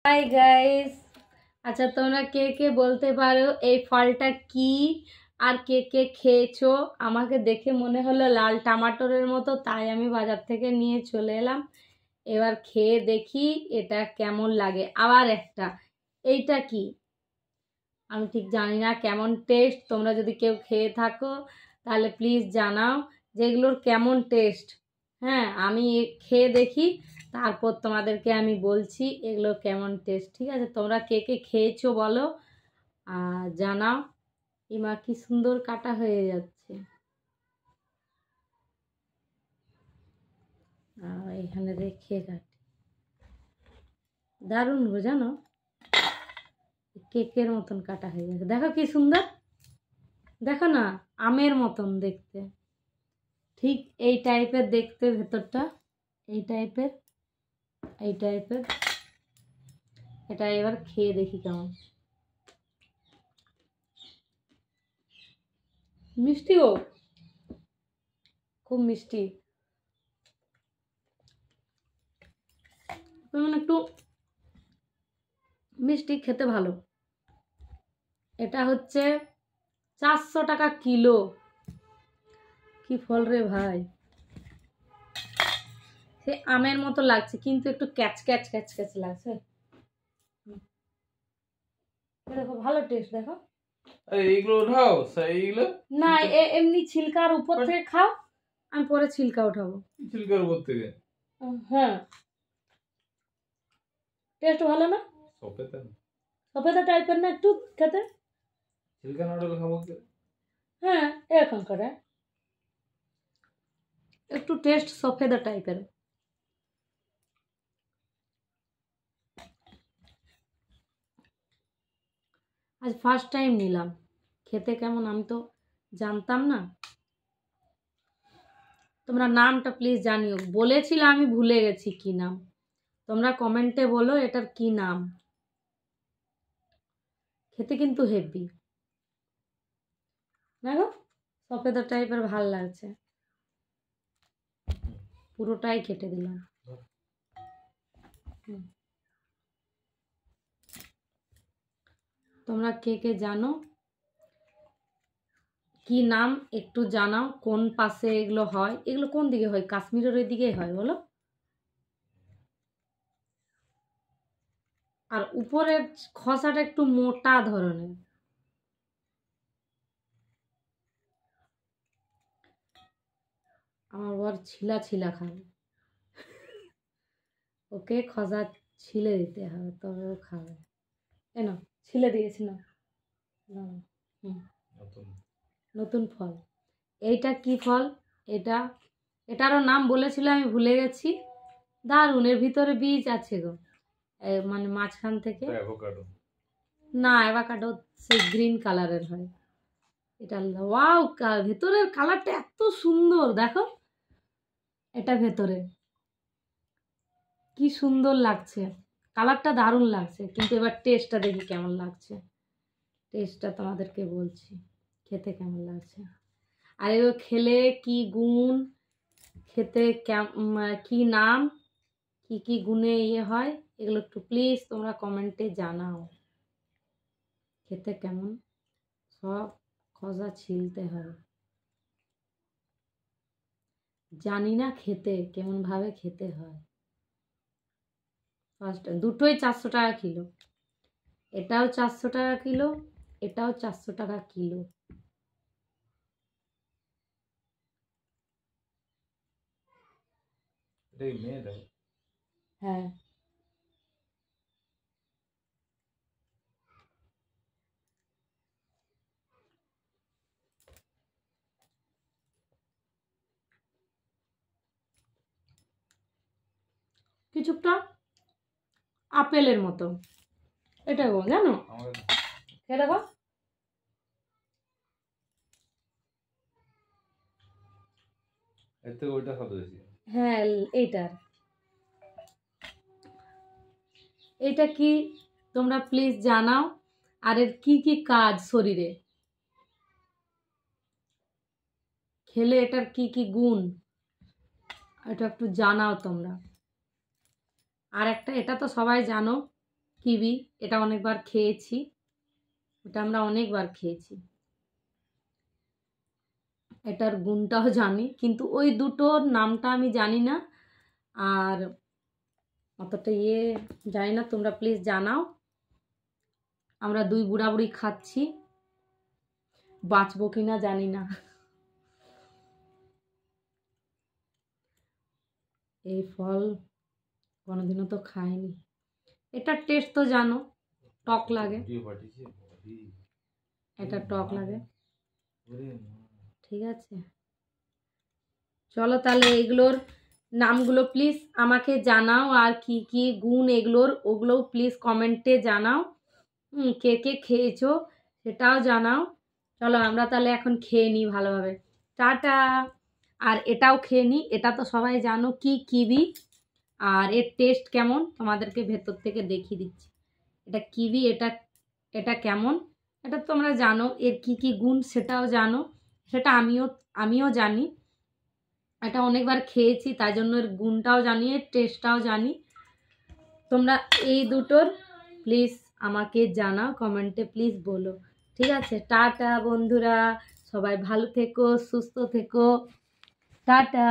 Hi guys, আচ্ছা তোমরা কে কে বলতে পারো এই ফলটা কি আর কে কে খেয়েছো? আমাকে দেখে মনে হলো লাল টমাটোরের মতো, তাই আমি বাজার থেকে নিয়ে চলে এলাম। এবার খেয়ে দেখি এটা কেমন লাগে। আবার একটা, এইটা কি আমি ঠিক জানি না কেমন টেস্ট। তোমরা যদি কেউ খেয়ে থাকো তাহলে প্লিজ জানাও যে এগুলোর কেমন টেস্ট। হ্যাঁ, আমি খেয়ে দেখি, তারপর তোমাদেরকে আমি বলছি এগুলো কেমন টেস্ট। ঠিক আছে, তোমরা কে কে খেয়েছো বলো আর জানাও। ইমা কি সুন্দর কাটা হয়ে যাচ্ছে। এখানে রেখে কাটি, দারুণ গো, জানো কেকের মতন কাটা হয়ে যাচ্ছে। দেখো কি সুন্দর, দেখো না, আমের মতন দেখতে, ঠিক এই টাইপের দেখতে ভেতরটা, এই টাইপের, এই টাইপের। এটা এবার খেয়ে দেখি কেমন। মিষ্টি গো, খুব মিষ্টি, মানে একটু মিষ্টি, খেতে ভালো। এটা হচ্ছে 400 টাকা কিলো। কি ফল রে ভাই, সে আমের মতো লাগছে কিন্তু একটু ক্যাচ ক্যাচ ক্যাচ ক্যাচ লাগছে। দেখো ভালো টেস্ট, দেখো। এইগুলো উঠাও, এইগুলো না, এমনি ছিলকার উপর থেকে খাও, আমি পরে ছিলকা উঠাবো। ছিলকার উপর থেকে? হ্যাঁ, টেস্ট ভালো না? সফেদা সফেদা টাইপের না একটু খেতে? ছিলকা না উঠালে খাবো কি? হ্যাঁ, এরকম করে একটু টেস্ট সফেদা টাইপের। আজ ফার্স্ট টাইম নিলাম, খেতে কেমন আমি তো জানতাম না। তোমরা নামটা প্লিজ জানিও, বলেছিলাম আমি ভুলে গেছি কি নাম। তোমরা কমেন্টে বলো এটার কি নাম। খেতে কিন্তু হেভি, দেখো সফেদা টাইপের ভাল লাগছে। পুরোটাই কেটে দিলাম। তোমরা কে কে জানো কি নাম একটু জানাও, কোন পাশে এগুলো হয়, এগুলো কোন দিকে হয়? কাশ্মীরের ওই দিকেই হয় বলো। আর উপরের খসাটা একটু মোটা ধরনের। আমার বর ছিলা ছিলা খাবে, ওকে খসা ছিলে দিতে হবে তবে ও খাবে। এনো ছিলে দিয়েছি না। নতুন ফল, এইটা কি ফল? এটা, এটারও নাম বলেছিল আমি ভুলে গেছি। দারুণ, এর ভিতরে বীজ আছে গো, মানে মাঝখান থেকে। অ্যাভোকাডো না, অ্যাভোকাডো সেই গ্রিন কালারের হয়। এটা ওয়াও, ভেতরের কালারটা এত সুন্দর, দেখো এটা ভেতরে কি সুন্দর লাগছে, কালারটা দারুণ লাগছে। কিন্তু এবার টেস্টটা দেখি কেমন লাগছে। টেস্টটা তোমাদেরকে বলছি খেতে কেমন লাগছে। আর এগুলো খেলে কি গুণ, খেতে কি নাম, কি কি গুণে ইয়ে হয়, এগুলো একটু প্লিজ তোমরা কমেন্টে জানাও। খেতে কেমন, সব খসা ছিলতে হবে। জানি না খেতে কেমন ভাবে খেতে হয়। ফার্স্ট দুটোই 400 টাকা কিলো, এটাও 400 টাকা কিলো, এটাও 400 টাকা কিলো। এটাই মেয়ে দেয়। হ্যাঁ, কিছুটা আপেলের মতো এটা গো, জানো খেয়ে দেখো। এর থেকে ওইটা খাওয়া বেশি। হ্যাঁ, এইটার, এটা কি তোমরা প্লিজ জানাও। আর এর কি কি কাজ শরীরে, খেলে এটার কি কি গুণ, এটা একটু জানাও তোমরা। আর একটা, এটা তো সবাই জানো, কিবি, এটা অনেকবার খেয়েছি, এটা আমরা অনেকবার খেয়েছি, এটার গুণটাও জানি, কিন্তু ওই দুটোর নামটা আমি জানি না, আর অতটা জানি না, তোমরা প্লিজ জানাও। আমরা দুই বুড়া বুড়ি খাচ্ছি, বাঁচবো কিনা জানি না। এই ফল কোনোদিনও তো খাইনি। এটার টেস্ট তো জানো, টক লাগে, এটা টক লাগে। ঠিক আছে, চলো তাহলে এগুলোর নামগুলো প্লিজ আমাকে জানাও, আর কি কি গুণ এগুলোর ওগুলোও প্লিজ কমেন্টে জানাও। কে কে খেয়েছো সেটাও জানাও। চলো আমরা তাহলে এখন খেয়ে নিই ভালোভাবে, টাটা। আর এটাও খেয়ে নিই, এটা তো সবাই জানো কি কিবি, আর এর টেস্ট কেমন তোমাদেরকে ভেতর থেকে দেখিয়ে দিচ্ছি। এটা কিবি, এটা এটা কেমন এটা তোমরা জানো, এর কি কি গুণ সেটাও জানো, সেটা আমিও জানি, এটা অনেকবার খেয়েছি তাই জন্য এর গুণটাও জানি, এর টেস্টটাও জানি। তোমরা এই দুটোর প্লিজ আমাকে জানাও, কমেন্টে প্লিজ বলো। ঠিক আছে, টাটা বন্ধুরা, সবাই ভালো থেকো, সুস্থ থেকো, টাটা।